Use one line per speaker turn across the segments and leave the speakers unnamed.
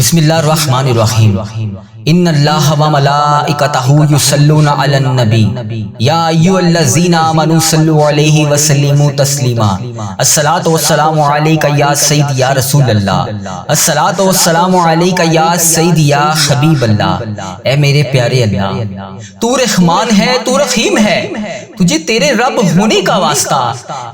بسم اللہ الرحمن الرحیم ان اللہ و ملائکتہ یصلون علی النبی یا ایھا الذین آمنوا صلوا علیہ وسلموا تسلیما الصلاۃ والسلام علیک یا سیدی یا رسول اللہ الصلاۃ والسلام علیک یا سیدی یا حبیب اللہ۔ اے میرے پیارے اللہ، تو رحمان ہے، تو رحیم ہے، تجھے تیرے رب ہونے کا واسطہ۔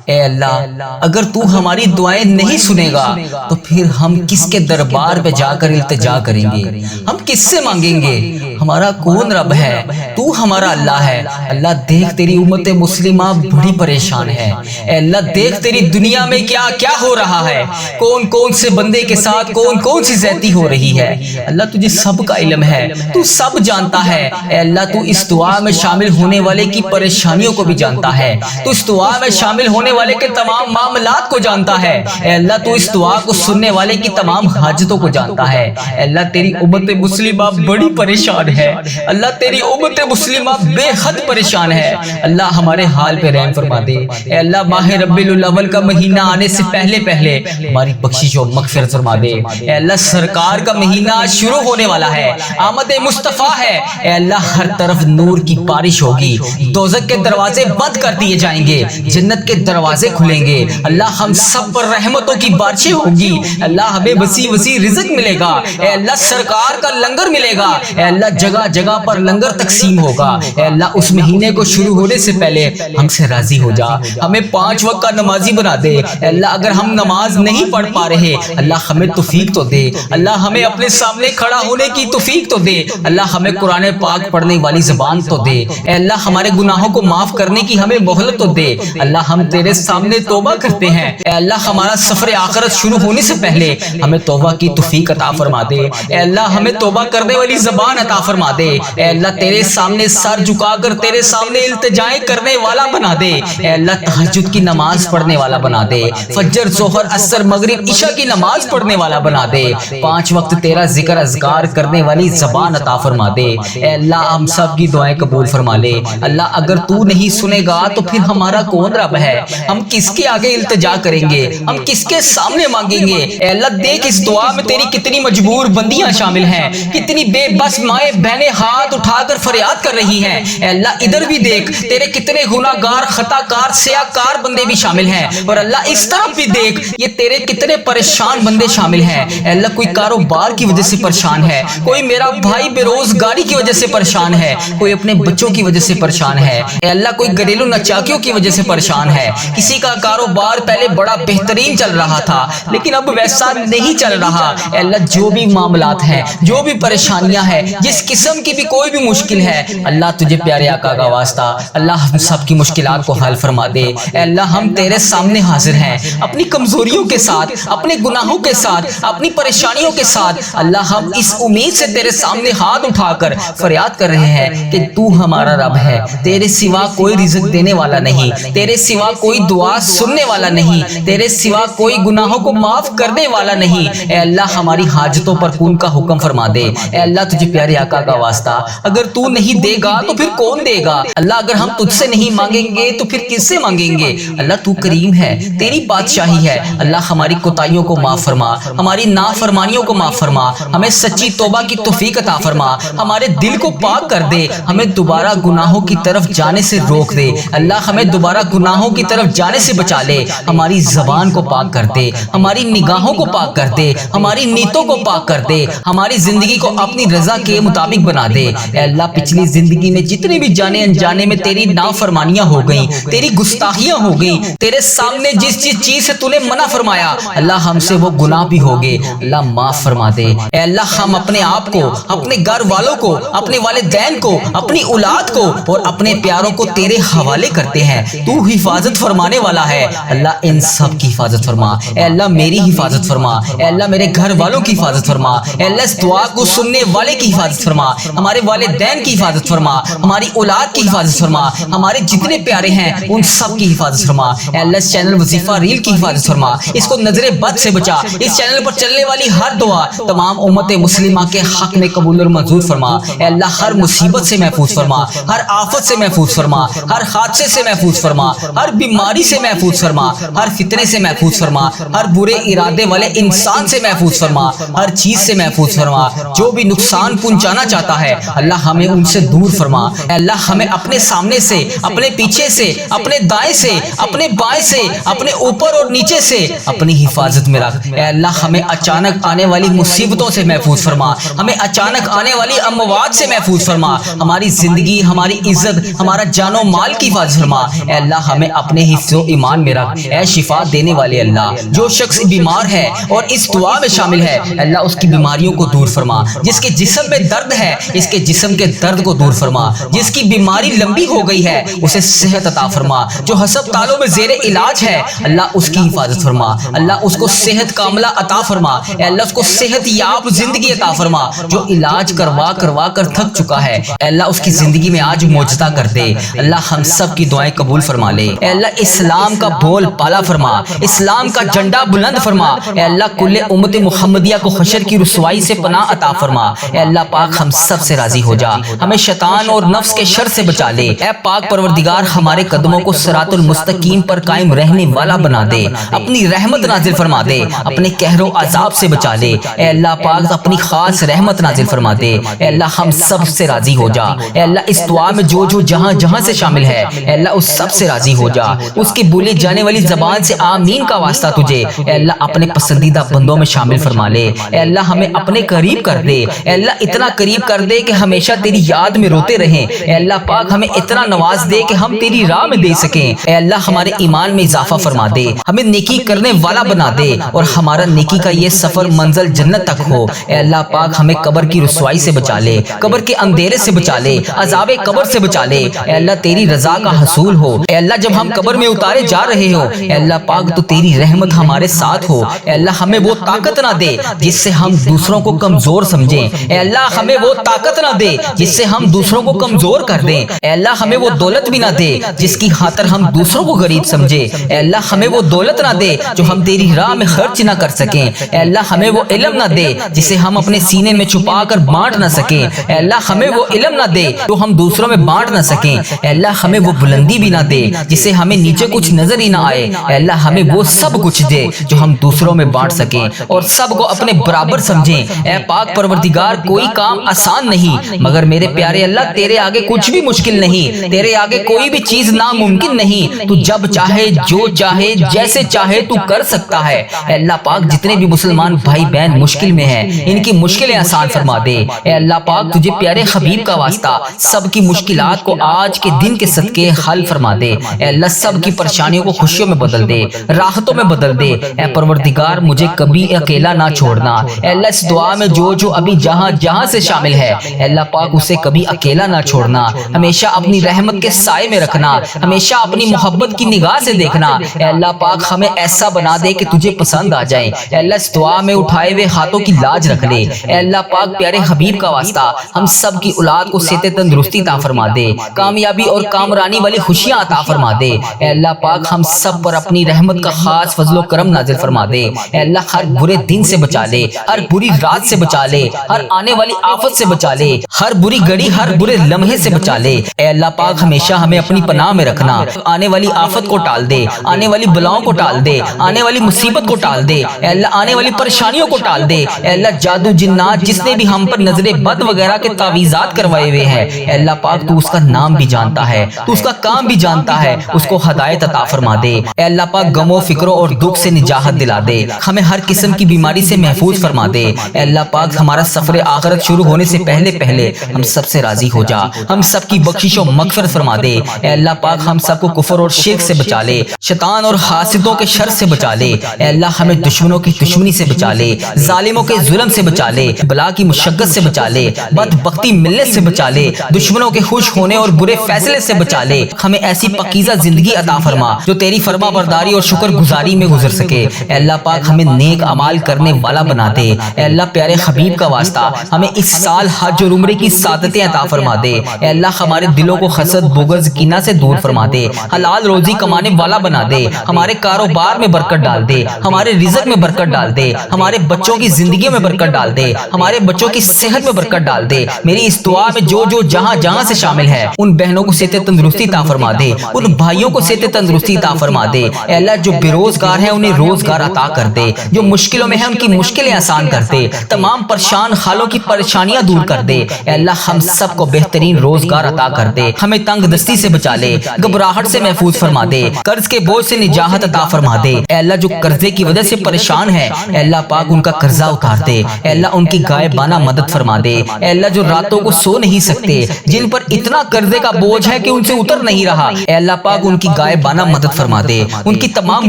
اے اللہ، اگر تو ہماری دعائیں نہیں سنے گا تو پھر ہم کس کے دربار پہ جا کر التجا کریں گے؟ ہم کس سے مانگیں گے؟ ہمارا کون رب ہے؟ تو ہمارا اللہ ہے۔ اللہ دیکھ تیری امت مسلمہ بڑی پریشان ہے۔ اے اللہ دیکھ تیری دنیا میں کیا کیا ہو رہا ہے، کون کون سے بندے کے ساتھ کون کون سی زیادتی ہو رہی ہے۔ اللہ تجھے سب کا علم ہے، تو سب جانتا ہے۔ اے اللہ تو اس دعا میں شامل ہونے والے کی پریشانیوں کو بھی جانتا ہے، تو اس دعا میں شامل ہونے والے کے تمام معاملات کو جانتا ہے۔ اے اللہ تو اس دعا کو سننے والے کی تمام حاجتوں کو جانتا ہے۔ اے اللہ تیری امت مسلمہ بڑی پریشان ہے، اللہ تیری امت مسلمہ بے حد پریشان ہے۔ اللہ ہمارے حال پہ رحم فرما دے۔ اے اللہ ماہ ربیع الاول کا مہینہ آنے سے پہلے پہلے ہماری بخشش و مغفرت فرما دے۔ اے اللہ سرکار کا مہینہ شروع ہونے والا ہے، آمد مصطفیٰ ہے۔ اے اللہ ہر طرف نور کی بارش ہوگی، دوزخ کے دروازے بند کر دیے جائیں گے، جنت کے دروازے کھلیں گے۔ اللہ ہم سب پر رحمتوں کی بارشیں ہوگی، اللہ ہمیں وسیع وسیع رزق ملے گا۔ اے اللہ سرکار کا لنگر ملے گا، اے اللہ جگہ جگہ پر لنگر تقسیم ہوگا۔ اے اللہ اس مہینے کو شروع ہونے سے پہلے ہم سے راضی ہو جا، ہمیں 5 وقت کا نمازی بنا دے۔ اے اللہ اگر ہم نماز نہیں پڑھ پا رہے، اللہ ہمیں توفیق تو دے، اللہ ہمیں اپنے سامنے کھڑا ہونے کی توفیق تو دے، اللہ ہمیں قرآن پاک پڑھنے والی زبان تو دے۔ اے اللہ ہمارے گناہوں کو معاف کرنے کی ہمیں مہلت تو دے۔ اللہ ہم تیرے سامنے توبہ کرتے ہیں، اے اللہ ہمارا سفر آخرت شروع ہونے سے پہلے ہمیں توبہ کی توفیق عطا فرما دے۔ اے اللہ ہمیں توبہ کرنے والی زبان عطا فرما دے۔ اے اللہ تیرے سامنے سر جھکا کر تیرے سامنے التجائیں کرنے والا بنا دے۔ اے اللہ تہجد کی نماز پڑھنے والا بنا دے، فجر ظہر عصر مغرب عشاء کی نماز پڑھنے والا بنا دے، 5 وقت تیرا ذکر اذکار کرنے والی زبان عطا فرما دے۔ اے اللہ ہم سب کی دعائیں قبول فرما لے۔ اللہ اگر تو نہیں سنے گا تو پھر ہمارا کون رب ہے؟ ہم کس کے آگے التجا کریں گے؟ ہم کس کے سامنے مانگیں گے؟ اے اللہ دیکھ اس دعا میں تیری کتنی مجبور بندیاں شامل ہیں، کتنی بے بس مائیں بہنیں ہاتھ اٹھا کر فریاد کر رہی ہیں۔ اے اللہ ادھر بھی دیکھ تیرے کتنے گناہ گار خطا کار سیاہ کار بندے بھی شامل ہیں، اور اللہ اس طرف بھی دیکھ یہ تیرے کتنے پریشان بندے شامل ہیں۔ اے اللہ کوئی کاروبار کی وجہ سے پریشان ہے، کوئی میرا بھائی بے روزگاری کی وجہ سے پریشان ہے، کوئی اپنے بچوں کی وجہ سے پریشان ہے۔ اے اللہ کوئی گھریلو ناچاکیوں کی وجہ سے پریشان ہے، کسی کا کاروبار پہلے بڑا بہترین چل رہا تھا لیکن اب ویسا نہیں چل رہا۔ اے اللہ جو بھی معاملات ہیں، جو بھی پریشانیاں ہیں، جس قسم کی بھی کوئی بھی مشکل ہے، اللہ تجھے پیارے آقا کا واسطہ اللہ ہم سب کی مشکلات کو حل فرما دے۔ اے اللہ ہم تیرے سامنے حاضر ہیں اپنی کمزوریوں کے ساتھ، اپنے گناہوں کے ساتھ، اپنی پریشانیوں کے ساتھ۔ اللہ ہم اس امید سے تیرے سامنے ہاتھ اٹھا کر فریاد کر رہے ہیں کہ تو ہمارا رب ہے، تیرے سوا کوئی رزق دینے والا نہیں، تیرے سوا کوئی دعا سننے والا نہیں، تیرے سوا کوئی گناہوں کو معاف کرنے والا نہیں۔ اے اللہ ہماری حاجتوں پر کن کا حکم فرما دے۔ اے اللہ تجھے پیارے آقا کا واسطہ اگر تو نہیں دے گا تو پھر کون دے گا؟ اللہ اگر ہم تجھ سے نہیں مانگیں گے تو پھر کس سے مانگیں گے؟ اللہ تو کریم ہے، تیری بادشاہی ہے۔ اللہ ہماری کوتاہیوں کو معاف فرما، ہماری نافرمانیوں کو معاف فرما، ہمیں سچی توبہ کی توفیق عطا فرما، ہمارے دل کو پاک کر دے، ہمیں دوبارہ گناہوں کی طرف جانے سے روک دے۔ اللہ ہمیں دوبارہ گناہوں کی طرف جانے سے بچا لے، ہماری زبان کو پاک کر دے، ہماری نگاہوں کو پاک کر دے، ہماری نیتوں کو پاک کر دے، ہماری زندگی کو اپنی رضا کے مطابق بنا دے۔ اے اللہ پچھلی زندگی میں جتنے بھی جانے انجانے میں تیری نافرمانیاں ہو گئیں، تیری گستاخیاں ہو گئیں، تیرے سامنے جس چیز سے تو نے منع فرمایا اللہ ہم سے وہ گناہ بھی ہو گئے، اللہ معاف فرما دے۔ اے اللہ ہم اپنے آپ کو، اپنے گھر والوں کو، اپنے والدین کو، اپنی اولاد کو اور اپنے پیاروں کو تیرے حوالے کرتے ہیں، تو حفاظت فرمانے والا ہے۔ اللہ ان سب کی حفاظت فرما، اے اللہ میری حفاظت فرما، اے اللہ میرے گھر والوں کی حفاظت فرما، اے اللہ اس دعا کو سننے والے کی حفاظت فرما، ہمارے والدین کی حفاظت فرما، ہماری اولاد کی حفاظت فرما، ہمارے جتنے پیارے ہیں ان سب کی حفاظت فرما۔ اے اللہ اس چینل وظیفہ ریل کی حفاظت فرما، اس کو نظر بد سے بچا، اس چینل پر چلنے والی ہر دعا تمام امت مسلمہ کے حق میں قبول اور منظور فرما۔ اے اللہ ہر مصیبت سے محفوظ فرما، ہر آفت سے محفوظ فرما، ہر حادثے سے محفوظ فرما، ہر بیماری سے محفوظ فرما، ہر فتنے سے محفوظ فرما، ہر برے ارادے والے انسان سے محفوظ فرما، ہر چیز سے محفوظ فرما جو بھی نقصان پہنچانا چاہتا ہے اللہ ہمیں ان سے دور فرما۔ اے اللہ ہمیں اپنے سامنے سے، اپنے پیچھے سے، اپنے دائیں سے، اپنے بائیں سے، اپنے اوپر اور نیچے سے اپنی حفاظت میں رکھ۔ اے اللہ ہمیں اچانک آنے والی مصیبتوں سے محفوظ فرما، ہمیں اچانک آنے والی اموات سے محفوظ فرما، ہماری زندگی، ہماری عزت، ہمارا جان و مال کی حفاظت فرما۔ اے اللہ ہمیں اپنے حفظ و ایمان میں رکھ۔ اے شفا دینے والے اللہ، جو شخص بیمار ہے اور اس دعا میں شامل ہے اللہ اس کی بیماریوں کو دور فرما، جس کے جسم میں درد ہے اس کے جسم کے درد کو دور فرما، جس کی بیماری لمبی ہو گئی ہے اسے صحت عطا فرما، جو ہسپتالوں میں زیر علاج ہے اللہ اس کی حفاظت فرما، اللہ اس کو صحت کاملہ عطا فرما۔ اے اللہ اس کو صحت یاب زندگی عطا فرما، جو علاج کروا کر تھک چکا ہے اے اللہ اس کی زندگی میں آج معجزہ کر دے۔ اللہ ہم سب کی دعائیں قبول فرما لے۔ اے اللہ اسلام کا بول بالا فرما، اسلام کا جھنڈا بلند فرما۔ اے اللہ کل امت محمدیہ کو حشر کی رسوائی سے پناہ عطا فرما۔ اے اللہ پاک ہم سب سے راضی ہو جا، ہمیں شیطان اور نفس کے شر سے بچا لے۔ اے پاک پروردگار ہمارے قدموں کو صراط المستقیم پر قائم رہنے والا بنا دے، اپنی رحمت نازل فرما دے، اپنے قہر و عذاب سے بچا لے۔ اے اللہ پاک اپنی خاص رحمت نازل فرما دے۔ اے اللہ ہم سب سے راضی ہو جا۔ اے اللہ اس دعا میں جو جہاں سے شامل ہے اے اللہ اس سب سے راضی ہو جا، اس کی بولے جانے والی زبان سے آمین کا واسطہ تجھے اے اللہ اپنے پسندیدہ بندوں میں شامل فرما لے۔ اے اللہ ہمیں اپنے قریب کر دے، اے اللہ اتنا قریب کر دے کہ ہمیشہ تیری یاد میں روتے رہیں۔ اے اللہ پاک ہمیں اتنا نواز دے کہ ہم تیری راہ میں دے سکیں۔ اے اللہ ہمارے ایمان میں اضافہ فرما دے، ہمیں نیکی کرنے والا بنا دے اور ہمارا نیکی کا یہ سفر منزل جنت تک ہو۔ اے اللہ پاک ہمیں قبر کی رسوائی سے بچا لے، قبر کے اندھیرے سے بچا لے، عذاب قبر سے بچا لے۔ اے اللہ تیری رضا کا حصول ہو۔ اے اللہ جب ہم قبر میں اتارے جا رہے ہو اے اللہ پاک تو تیری رحمت ہمارے ساتھ ہو۔ اے اللہ ہمیں وہ طاقت نہ دے جس سے ہم دوسروں کو کمزور سمجھیں، اے اللہ ہمیں وہ طاقت نہ دے جس سے ہم دوسروں کو کمزور کر دیں۔ اے اللہ ہمیں وہ دولت بھی نہ دے جس کی خاطر ہم دوسروں کو غریب سمجھے۔ اے اللہ ہمیں وہ دولت نہ دے جو ہم تیری راہ میں خرچ نہ کر سکیں۔ اے اللہ ہمیں وہ علم نہ دے جسے ہم اپنے سینے میں چھپا کر بانٹ نہ سکیں۔ اے اللہ ہمیں وہ علم نہ دے جو ہم دوسروں میں بانٹ نہ سکیں۔ اے اللہ ہمیں وہ بلندی بھی نہ دے جسے ہمیں نیچے کچھ نظر ہی نہ آئے۔ اے اللہ ہمیں وہ سب کچھ دے جو ہم دوسروں میں بانٹ سکیں اور سب کو اپنے برابر سمجھیں۔ اے پاک پروردگار کوئی کام آسان نہیں مگر میرے پیارے اللہ تیرے آگے کچھ بھی مشکل نہیں، تیرے آگے کوئی بھی چیز ناممکن نہیں۔ تو جب چاہے، جو چاہے، جیسے چاہے تو کر سکتا ہے۔ اے اللہ پاک جتنے بھی مسلمان بھائی بہن مشکل میں ہیں ان کی مشکلیں آسان فرما دے۔ اے اللہ پاک تجھے پیارے حبیب کا واسطہ سب کی مشکلات کو آج کے دن کے صدقے حل فرما دے۔ اے اللہ سب کی پریشانیوں کو خوشیوں میں بدل دے، راحتوں میں بدل دے۔ اے پروردگار مجھے کبھی اکیلا نہ چھوڑنا۔ اے اللہ اس دعا میں جو ابھی جہاں سے شامل ہے اے اللہ پاک اسے کبھی اکیلا نہ چھوڑنا، ہمیشہ اپنی رحمت کے سائے میں رکھنا، ہمیشہ اپنی محبت کی نگاہ سے دیکھنا۔ اے اللہ پاک ہمیں ایسا بنا دے کہ تجھے پسند آ جائے۔ اے اللہ اس دعا میں اٹھائے ہوئے ہاتھوں کی لاج رکھ لے۔ اے اللہ پاک پیارے حبیب کا واسطہ ہم سب کی اولاد کو صحت تندرستی عطا فرما دے، کامیابی اور کامرانی والی خوشیاں عطا فرما دے۔ اے اللہ پاک ہم سب پر اپنی رحمت کا خاص فضل و کرم نازل فرما دے۔ اے اللہ ہر برے دن سے بچا لے، ہر بری رات سے بچا لے، ہر آنے والی آفت سے بچا لے، ہر بری گھڑی، ہر برے لمحے سے بچا لے۔ اے اللہ پاک ہمیشہ ہمیں اپنی پناہ میں رکھنا، آنے والی آفت کو ٹال دے، آنے والی بلاؤں کو ٹال دے، آنے والی مصیبت کو ٹال دے۔ اے اللہ آنے والی پریشانیوں کو ٹال دے۔ اے اللہ جادو جنات جس نے بھی ہم پر نظر بد وغیرہ کے تعویذات کروائے ہوئے ہیں اے اللہ پاک تو اس کا نام بھی جانتا ہے، تو اس کا کام بھی جانتا ہے، اس کو ہدایت عطا فرما دے۔ اے اللہ پاک غم و فکروں اور دکھ سے نجات دلا دے، ہمیں ہر قسم کی بیماری سے محفوظ فرما دے۔ اے اللہ پاک ہمارا سفر آخرت شروع ہونے سے پہلے ہم سب سے راضی ہو جا، ہم سب کی بخشش و مغفرت فرما دے۔ اے اللہ پاک ہم سب کو کفر اور شرک سے بچا لے، شیطان اور حاسدوں کے شر سے بچا لے۔ اے اللہ ہمیں دشمنوں کی دشمنی سے بچا لے، ظالموں کے ظلم سے بچا لے، بلا کی مشقت سے بچا لے، بدبختی ملنے سے بچا لے، دشمنوں کے خوش ہونے اور برے فیصلے سے بچا لے۔ ہمیں ایسی پاکیزہ زندگی عطا فرما جو تیری فرما برداری اور شکر گزاری میں گزر سکے۔ اے اللہ پاک ہمیں نیک اعمال کرنے والا بنا دے۔ اے اللہ پیارے حبیب کا واسطہ ہمیں اس سال حج اور عمرے کی سعادتیں عطا فرما دے۔ اے اللہ ہمارے دلوں کو حسد، بغض، کینہ سے دور فرما دے، حلال روزی کمانے والا بنا دے، ہمارے کاروبار میں برکت ڈال دے، ہمارے رزق میں برکت ڈال دے، ہمارے بچوں کی زندگیوں میں برکت ڈال دے، ہمارے بچوں کی صحت میں برکت ڈال دے۔ میری اس دعا میں جو جہاں سے شامل ہے ان بہنوں کو صحت تندرستی عطا فرما دے، ان بھائیوں کو صحت تندرستی عطا فرما دے اے اللہ، جو بے روزگار ہیں انہیں روزگار عطا کر دے، جو مشکلوں میں ہیں ان کی مشکلیں آسان کر دے، تمام پریشان خالوں کی پریشانیاں دور کر دے اے اللہ، ہم سب کو بہترین روزگار عطا کر دے، ہمیں تنگ دستی سے بچا لے، گھبراہٹ سے محفوظ فرما دے، قرض کے بوجھ سے نجات عطا فرما دے اے اللہ، جو قرضے کی وجہ سے پریشان ہے اے اللہ پاک ان کا قرضہ اتار دے اے اللہ، ان کی غائبانہ مدد فرما دے اے اللہ، جو راتوں کو سو نہیں سکتے، جن پر اتنا قرضے کا بوجھ ہے کہ ان سے اتر نہیں رہا اے اللہ پاک ان کی غائبانہ مدد فرما دے، ان کی تمام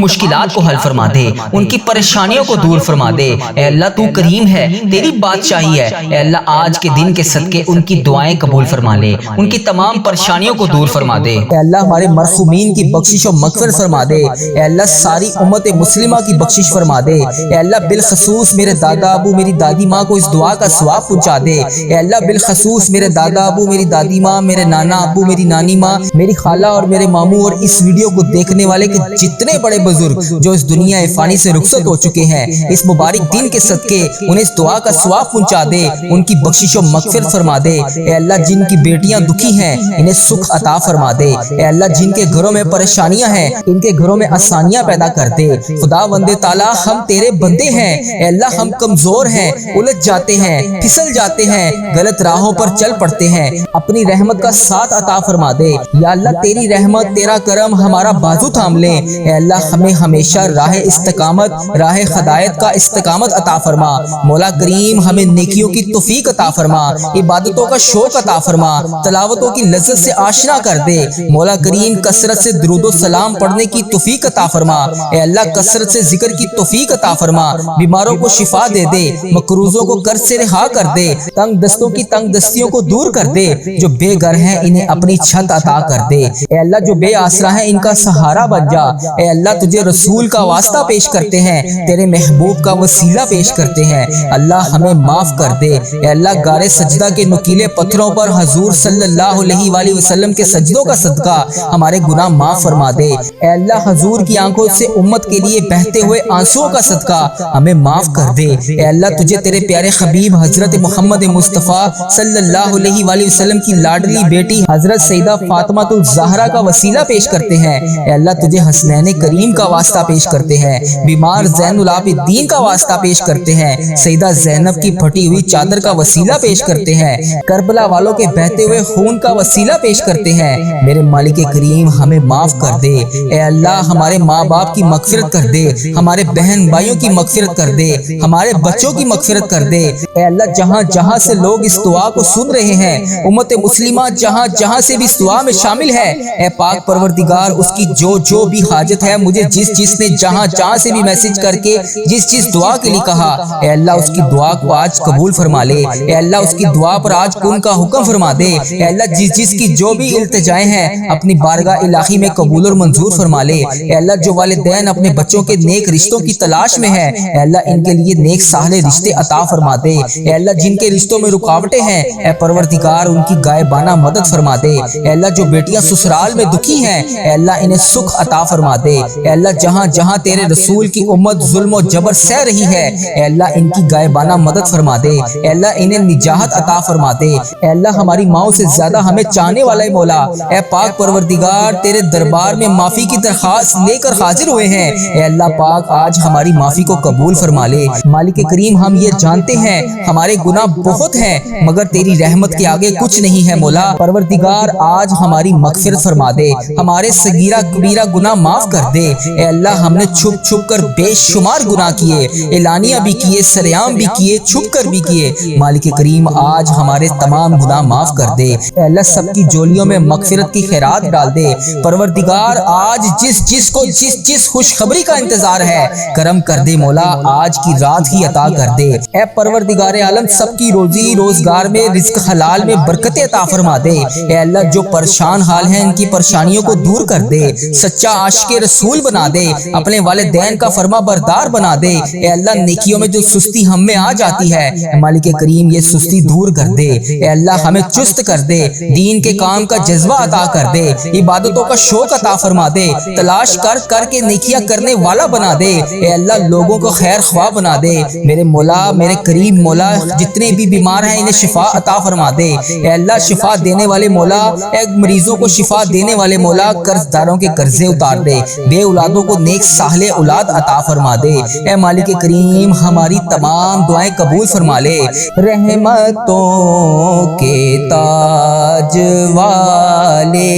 مشکلات کو حل فرما دے، ان کی پریشانیوں کو دور فرما دے اے اللہ، تو کریم ہے، تیری بادشاہی ہے اے اللہ، آج کے دن کے صدقے ان کی دعائیں قبول فرما لے، ان کی تمام پریشانیوں کو دور فرما دے
اے اللہ، ہمارے مرحومین کی بخشش و مغفرت فرما دے اے اللہ، ساری امت مسلمہ کی بخشش فرما دے اے اللہ، بالخصوص میرے دادا ابو میری دادی ماں کو اس دعا کا ثواب پہنچا دے اے اللہ، بالخصوص میرے دادا ابو میری دادی ماں، میرے نانا ابو میری نانی ماں، میری خالہ اور میرے ماموں، اور اس ویڈیو کو دیکھنے والے کے جتنے بڑے بزرگ جو اس دنیا فانی سے رخصت ہو چکے ہیں، اس مبارک دن کے صدقے انہیں اس دعا کا ثواب پہنچا دے، ان کی بخشش و مغفرت فرما دے اے اللہ، جن کی بیٹیاں دکھی ہیں انہیں سکھ عطا فرما دے اے اللہ، جن کے گھروں میں پریشانیاں ہیں ان کے گھروں میں آسانیاں پیدا کر دے خدا بندے تعالیٰ، ہم تیرے بندے ہیں اے اللہ، ہم کمزور ہیں، الجھ جاتے ہیں، پھسل جاتے ہیں، غلط راہوں پر چل پڑتے ہیں، اپنی رحمت کا ساتھ عطا فرما دے یا اللہ، تیری رحمت تیرا کرم ہمارا بازو تھام لے اے اللہ، ہمیں ہمیشہ راہ استقامت، راہ ہدایت کا استقامت عطا فرما مولا کریم، ہمیں نیکیوں کی توفیق عطا فرما، عبادتوں کا شوق عطا فرما، تلاوتوں کی لذت سے آشنا کر دے مولا کریم، کثرت سے درود و سلام پڑھنے کی توفیق عطا فرما اے اللہ، کثرت سے ذکر کی توفیق عطا فرما، بیماروں کو شفا دے دے، مقروضوں کو قرض سے رہا کر دے، تنگ دستوں کی تنگ دستیوں کو دور کر دے، جو بے گھر ہیں انہیں اپنی چھت عطا کر دے اے اللہ، جو بے آسرا ہیں ان کا سہارا بن جا اے اللہ، تجھے رسول کا واسطہ پیش کرتے ہیں، تیرے محبوب کا وسیلہ پیش کرتے ہیں اللہ، ہمیں معاف کر دے اے اللہ، غار سجدہ کے نکیلے پتھروں پر حضور صلی اللہ علیہ وآلہ وسلم کے سجدوں کا صدقہ ہمارے گناہ معاف فرما دے اے اللہ، حضور کی آنکھوں سے امت کے لیے بہتے ہوئے آنسوؤں کا صدقہ ہمیں معاف کر دے اے اللہ، تجھے تیرے پیارے حبیب حضرت محمد مصطفیٰ صلی اللہ علیہ وآلہ وسلم کی لاڈلی بیٹی حضرت سیدہ فاطمہ الزہرا کا وسیلہ پیش کرتے ہیں اے اللہ، تجھے حسنین کریم کا واسطہ پیش کرتے ہیں، بیمار زین العابدین کا واسطہ پیش کرتے ہیں، سیدہ زینب کی پھٹی ہوئی چادر کا وسیلہ پیش کرتے ہیں، کربلا والوں کے بہتے ہوئے خون کا وسیلہ پیش کرتے ہیں، میرے مالک کریم ہمیں معاف کر دے اے اللہ، ہمارے ماں باپ کی مغفرت کر دے، ہمارے بہن بھائیوں کی مغفرت کر دے، ہمارے بچوں کی مغفرت کر دے اے اللہ، جہاں جہاں سے لوگ اس دعا کو سن رہے ہیں، امت مسلمہ جہاں جہاں سے بھی اس دعا میں شامل ہے اے پاک پروردگار، اس کی جو بھی حاجت ہے، مجھے جس نے جہاں جہاں سے بھی میسج کر کے جس دعا کے لیے کہا اے اللہ، اس کی دعا کو آج قبول فرما لے اے اللہ، اس کی دعا پر آج کن کا حکم فرما دے اے اللہ، جس کی جو بھی التجائیں ہیں اپنی بارگاہ الہی میں قبول اور منظور فرما لے اے اللہ، جو والدین اپنے بچوں کے نیک رشتوں کی تلاش میں ہیں اے اللہ، ان کے لیے نیک صالح رشتے عطا فرما دے اے اللہ، جن کے رشتوں میں رکاوٹیں ہیں اے پروردگار ان کی غائبانہ مدد فرما دے اے اللہ، جو بیٹیاں سسرال میں دکھی ہیں اے اللہ، انہیں سکھ عطا فرما دے اے اللہ، جہاں جہاں تیرے رسول کی امت ظلم و جبر سہ رہی ہے اے اللہ، ان کی غائبانہ مدد فرما دے اے اللہ، انہیں نجات عطا فرما دے اے اللہ، ہماری ماؤں سے زیادہ ہمیں چاہنے والا ہے مولا اے پاک پروردگار، تیرے دربار میں معافی کی درخواست لے کر حاضر ہوئے ہیں اے اللہ پاک، آج ہماری معافی کو قبول فرما لے مالک کریم، ہم یہ جانتے ہیں ہمارے گناہ بہت ہیں مگر تیری رحمت کے آگے کچھ نہیں ہے مولا پروردگار، آج ہماری مغفرت فرما دے، ہمارے صغیرہ کبیرہ گناہ معاف کر دے اے اللہ، ہم نے چھپ چھپ کر بے شمار گناہ کیے، اعلانیہ بھی کیے، سریعام بھی کیے، چھپ کر بھی کیے مالک کریم، آج ہمارے تمام گناہ معاف کر دے اے اللہ، سب کی جولیوں میں مغفرت کی خیرات ڈال دے پروردگار، آج جس کو جس خوشخبری کا انتظار ہے کرم کر دے مولا، آج کی رات ہی عطا کر دے اے پروردگار عالم، سب کی روزی روزگار میں رزق حلال میں برکت عطا فرما دے اے اللہ، جو پریشان حال ہیں ان کی پریشانیوں کو دور کر دے، سچا عاشق رسول بنا دے، اپنے والدین کا فرما بردار بنا دے اے اللہ، نیکیوں میں جو سستی ہم میں آ جاتی ہے مالک کریم یہ سستی دور کر دے اے اللہ، ہمیں چست کر دے، دین کے کام کا جذبہ عطا کر دے، عبادتوں کا شوق عطا فرما دے، تلاش کر کے نیکیاں کرنے والا بنا دے اے اللہ، لوگوں کو خیر خواہ بنا دے میرے مولا، میرے کریم مولا، جتنے بھی بیمار ہیں انہیں شفا عطا فرما دے اے اللہ، شفا دینے والے مولا، اے مریضوں کو شفا دینے والے مولا قرض داروں کے قرضے اتار دے، بے اولادوں کو نیک صالح اولاد عطا فرما دے۔ اے مالک کریم ہماری تمام دعائیں قبول فرما لے۔ رحمتوں کے تاج والے،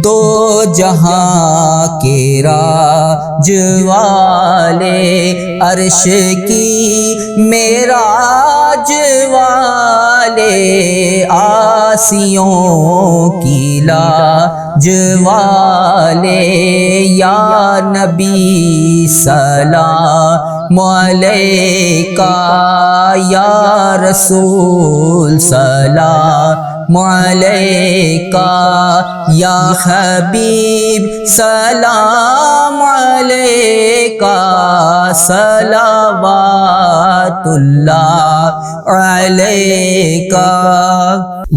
دو جہاں کے راج والے، عرش کی معراج والے، آسیوں کی لاج والے، یا نبی سلام علیکہ، یا رسول سلام علیکہ، یا حبیب سلام علیکہ، صلوات اللہ علیکہ۔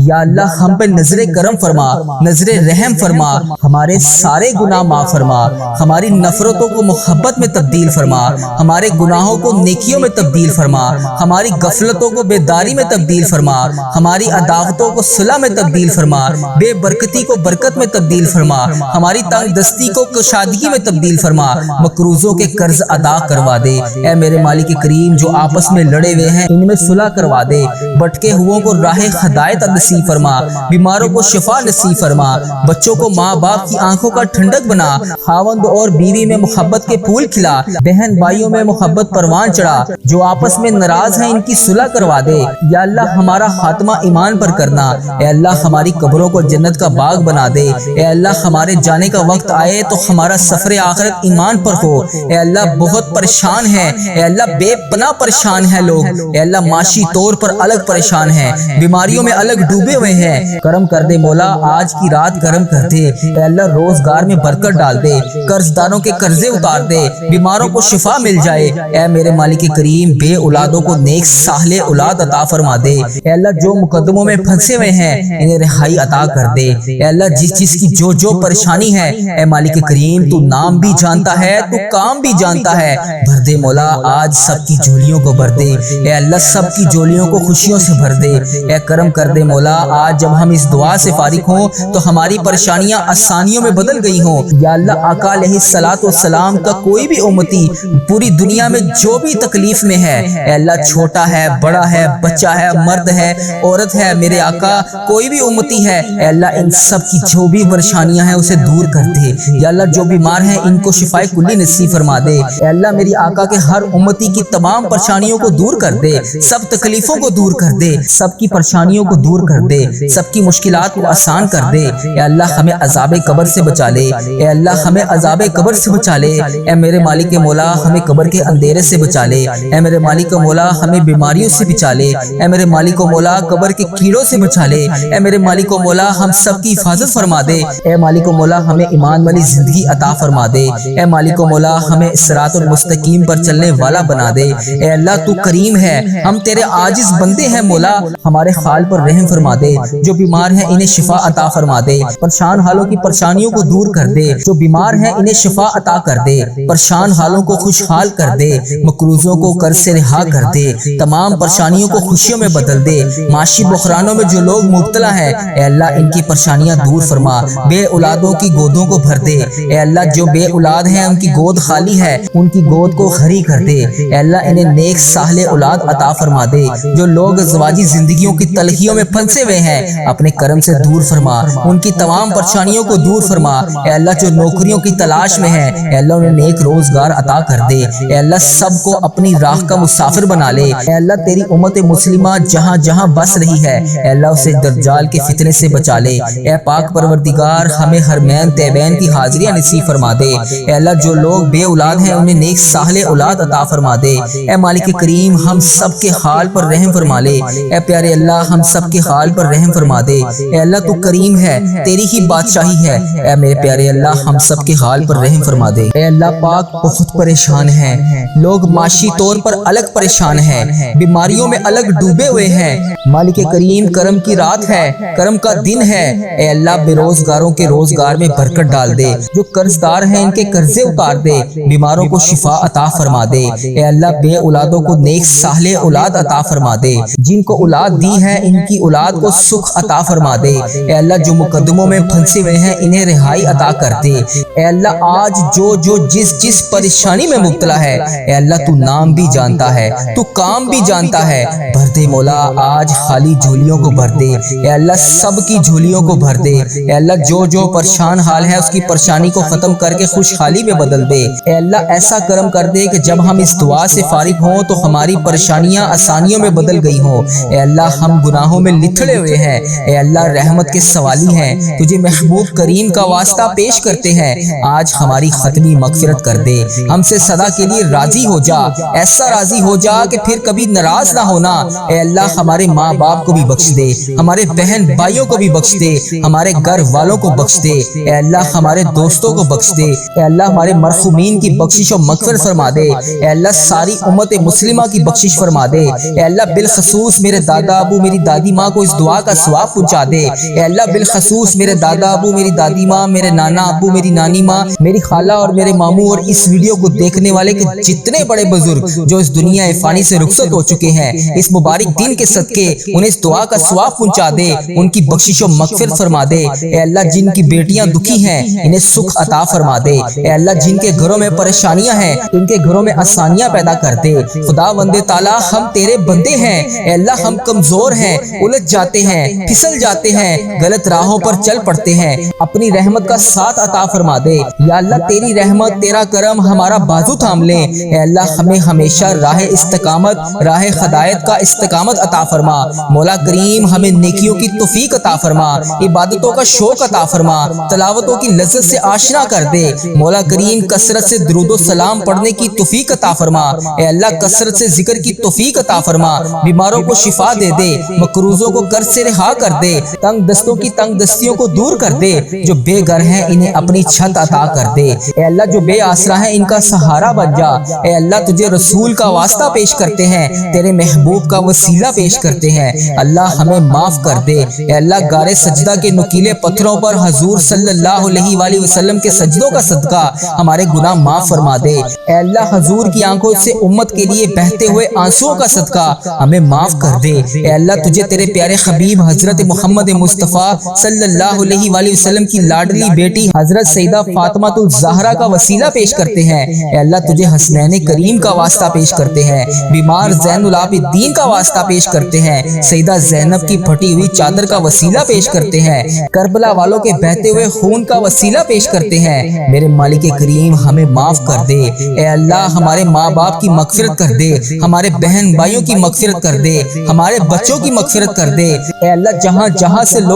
یا اللہ ہم پہ نظر کرم فرما، نظر رحم فرما، ہمارے سارے گناہ معاف فرما، ہماری نفرتوں کو محبت میں تبدیل فرما، ہمارے گناہوں کو نیکیوں میں تبدیل فرما، ہماری غفلتوں کو بیداری میں تبدیل فرما، ہماری عداوتوں کو صلح میں تبدیل فرما، بے برکتی کو برکت میں تبدیل فرما، ہماری تنگ دستی کو کشادگی میں تبدیل فرما، مقروضوں کے قرض ادا کروا دے۔ اے میرے مالک کریم جو آپس میں لڑے ہوئے ہیں ان میں صلح کروا دے، بھٹکے ہوئوں کو راہ ہدایت نصیب فرما، بیماروں کو شفا نصیب فرما، بچوں کو ماں باپ کی آنکھوں کا ٹھنڈک بنا، خاوند اور بیوی میں محبت کے پھول کھلا، بہن بھائیوں میں محبت پروان چڑھا، جو آپس میں ناراض ہیں ان کی صلح کروا دے۔ یا اللہ ہمارا خاتمہ ایمان پر کرنا، اے اللہ ہماری قبروں کو جنت کا باغ بنا دے، اے اللہ ہمارے جانے کا وقت آئے تو ہمارا سفر آخرت ایمان پر ہو۔ اے اللہ بہت پریشان ہے، اے اللہ بے پناہ پریشان ہے لوگ، اے اللہ معاشی طور پر الگ پریشان ہیں، بیماریوں میں الگ ڈوبے ہوئے ہیں، کرم کر دے مولا، آج کی رات کرم کر دے، اے اللہ روزگار میں برکت ڈال دے، قرض داروں کے قرضے اتار دے، بیماروں کو شفا مل جائے، اے میرے مالک کریم بے اولادوں کو نیک صالح اولاد عطا فرما دے، اے اللہ جو مقدموں میں پھنسے ہوئے ہیں انہیں رہائی عطا کر دے، اے اللہ جس چیز کی جو پریشانی ہے اے مالک کریم تو نام بھی جانتا ہے، تو کام بھی جانتا ہے، بھر دے مولا، آج سب کی جھولیوں کو بھر دے، اے اللہ سب کی جھولیوں کو خوشیوں سے بھر دے، اے کرم کر دے مولا، آج جب ہم اس دعا سے فارغ ہوں تو ہماری پریشانیاں آسانیوں میں بدل گئی ہوں۔ یا اللہ آقا علیہ الصلوۃ والسلام کا کوئی بھی امتی پوری دنیا میں جو بھی تکلیف میں ہے، اے اللہ چھوٹا ہے، بڑا ہے، بچہ ہے، مرد ہے، عورت ہے، میرے آقا کوئی بھی امتی ہے، اے اللہ ان سب کی جو بھی پریشانیاں ہیں اسے دور کر دے۔ یا اللہ جو بیمار ہیں ان کو شفائے کلی نصیب فرما دے، اے اللہ میری آقا کے ہر امتی کی تمام پریشانیوں کو دور کر دے، سب تکلیفوں کو دور کر دے، سب کی پریشانیوں کو دور کر دے، سب کی مشکلات کو آسان کر دے۔ اے اللہ ہمیں عذاب قبر سے بچا لے، اے اللہ ہمیں عذاب قبر سے بچا لے، اے میرے مالک مولا ہمیں قبر کے اندھیرے سے بچا لے، اے میرے مالک مولا ہمیں بیماریوں سے بچا لے، اے میرے مالک مولا قبر کے کیڑوں سے بچا لے، اے میرے مالک مولا ہم سب کی حفاظت فرما دے، اے مالک مولا ہمیں ایمان والی زندگی عطا فرما دے، اے مالک مولا ہمیں صراط المستقیم پر چلنے والا بنا دے۔ اے اللہ تو کریم ہے، ہم تیرے عاجز بندے ہیں مولا، ہمارے حال پر رحم فرما دے، جو بیمار ہیں انہیں شفا عطا فرما دے، پریشان حالوں کی پریشانیوں کو دور کر دے، جو بیمار ہیں انہیں شفا عطا کر دے، پریشان حالوں کو خوشحال کر دے، مقروضوں کو قرض سے رہا کر دے، تمام پریشانیوں کو خوشیوں میں بدل دے، معاشی بحرانوں میں جو لوگ مبتلا ہیں اے اللہ ان کی پریشانیاں دور فرما، بے اولادوں کی گودوں کو بھر دے، اے اللہ جو بے اولاد ہیں ان کی گود خالی ہے ان کی گود کو خری کر دے، اے اللہ انہیں نیک صالح اولاد عطا فرما دے، جو لوگ ازواجی زندگیوں کی تلخیوں میں پھنسے ہوئے ہیں اپنے کرم سے دور فرما، ان کی تمام پریشانیوں کو دور فرما، اے اللہ جو نوکریوں کی تلاش میں ہیں اے اللہ انہیں نیک روزگار عطا کر دے، اے اللہ سب کو اپنی راہ کا مسافر بنا لے، اے اللہ تیری امت مسلمہ جہاں جہاں بس رہی ہے اے اللہ اسے دجال کے فتنے سے بچا لے، اے پاک پروردگار ہمیں حرمین طیبین کی حاضریاں نصیب فرما دے، اے اللہ جو لوگ بے اولاد ہیں انہیں نیک صالح اولاد عطا فرما دے، اے مالک کریم ہم سب کے حال پر رحم فرما لے، اے پیارے اللہ ہم سب کے حال پر رحم فرما دے، اے اللہ تو کریم ہے، تیری ہی بادشاہی ہے، اے میرے پیارے اللہ ہم سب کے حال پر رحم فرما دے۔ اے اللہ پاک بہت پریشان ہیں لوگ، معاشی طور پر الگ پریشان ہیں، بیماریوں میں الگ ڈوبے ہوئے ہیں، مالک کریم کرم کی رات ہے، کرم کا دن ہے، اے اللہ بے روزگاروں کے روزگار میں برکت ڈال دے، جو قرض دار ہیں ان کے قرضے اتار دے، بیماروں کو شفا عطا فرما دے، اے اللہ بے اولادوں کو نیک صالح اولاد عطا فرما دے، جن کو اولاد دی ہے ان کی اولاد کو سکھ عطا فرما دے، اے اللہ جو مقدموں میں پھنسے ہوئے ہیں انہیں رہائی عطا کر دے، اے اللہ آج جو جس پریشانی میں مبتلا ہے، اے اللہ تو نام بھی جانتا ہے، تو کام بھی جانتا ہے، بھر دے مولا آج خالی جھولیوں کو بھر دے، اے اللہ سب کی جھولیوں کو بھر دے، اے اللہ جو پریشان حال ہے اس کی پریشانی کو ختم کر کے خوشحالی میں بدل دے، اے اللہ ایسا کرم کر دے کہ جب ہم اس دعا سے فارغ ہوں تو ہماری پریشانیاں آسانیوں میں بدل گئی ہوں، اے اللہ ہم گناہوں میں لتھڑے ہوئے ہیں، اے اللہ رحمت کے سوالی ہیں، تجھے محبوب کریم کا واسطہ پیش کرتے ہیں، آج ہماری ختمی مغفرت کر دے، ہم سے صدا کے لیے راضی ہو جا، ایسا راضی ہو جا کہ پھر کبھی ناراض نہ ہونا، اے اللہ ہمارے ماں باپ کو بھی بخش دے، ہمارے بہن بھائیوں کو بھی بخش دے، ہمارے گھر والوں کو بخش دے، اے اللہ ہمارے دوستوں کو بخش دے، اے اللہ ہمارے مرحومین کی بخشش و مغفرت فرما دے، اے اللہ ساری امت مسلمہ کی بخشش فرما دے، اے اللہ بالخصوص میرے دادا ابو میری دادی ماں کو اس دعا کا ثواب پہنچا دے، اے اللہ بالخصوص میرے دادا ابو میری دادی ماں، میرے نانا ابو میری نانی ماں، میری خالہ اور میرے ماموں اور اس ویڈیو کو دیکھنے والے کے جتنے بڑے بزرگ جو اس دنیا فانی سے رخصت ہو چکے ہیں، اس مبارک دن کے صدقے انہیں اس دعا کا ثواب پہنچا دے، ان کی بخشش و مغفرت فرما دے، اے اللہ جن کی بیٹیاں دکھی ہیں انہیں سکھ عطا فرما دے، اے اللہ جن کے گھروں میں پریشانیاں ہیں ان کے گھروں میں آسانیاں پیدا کر دے، خدا بندے تعالیٰ ہم تیرے بندے ہیں، اے اللہ ہم کمزور ہیں، الجھ جاتے ہیں، پھسل جاتے ہیں، غلط راہوں پر چل پڑتے ہیں، اپنی رحمت کا ساتھ عطا فرما دے، یا اللہ تیری رحمت تیرا کرم ہمارا بازو تھام لے، اے اللہ ہمیں ہمیشہ راہ استقامت راہ ہدایت کا استقامت عطا فرما، مولا کریم ہمیں نیکیوں کی توفیق عطا فرما، عبادتوں کا شوق عطا فرما، تلاوتوں کی لذت سے آشنا کر دے، مولا کریم کثرت سے درود و سلام پڑھنے کی توفیق عطا فرما، اے اللہ کثرت سے ذکر کی توفیق عطا فرما، بیماروں کو شفا دے دے، مقروضوں کو قرض سے رہا کر دے، تنگ دستوں کی تنگ دستیوں کو دور کر دے، جو بے گھر ہیں انہیں اپنی چھت عطا کر دے، اے اللہ جو بے آسرا ہیں ان کا سہارا بن جا، اے اللہ تجھے رسول کا واسطہ پیش کرتے ہیں، تیرے محبوب کا وسیلہ پیش کرتے ہیں، اللہ ہمیں معاف کر دے، اے اللہ غار سجدہ کے نکیلے پتھروں پر حضور صلی اللہ علیہ وآلہ وسلم کے سجدوں کا صدقہ ہمارے گناہ معاف فرما دے، اے اللہ حضور کی آنکھوں سے امت کے لیے بہتے ہوئے آنسوؤں کا صدقہ ہمیں معاف کر دے، اے اللہ تجھے تیرے پیارے حبیب حضرت محمد مصطفیٰ صلی اللہ علیہ وآلہ وسلم کی لاڈلی بیٹی حضرت سیدہ فاطمہ الزہرا کا وسیلہ پیش کرتے ہیں، اے اللہ تجھے حسنین کریم کا واسطہ پیش کرتے ہیں، بیمار زین العابدین کا واسطہ پیش کرتے ہیں، سیدہ زینب کی پھٹی ہوئی چادر کا وسیلہ پیش کرتے ہیں، کربلا والوں کے بہتے ہوئے خون کا وسیلہ پیش کرتے ہیں، میرے مالک کریم ہمیں معاف کر دے، اے اللہ ہمارے ماں باپ کی مغفرت کر دے، ہمارے بہن بھائیوں کی مغفرت کر دے، ہمارے بچوں کی مغفرت کر دے، اے اللہ جہاں جہاں سے لوگ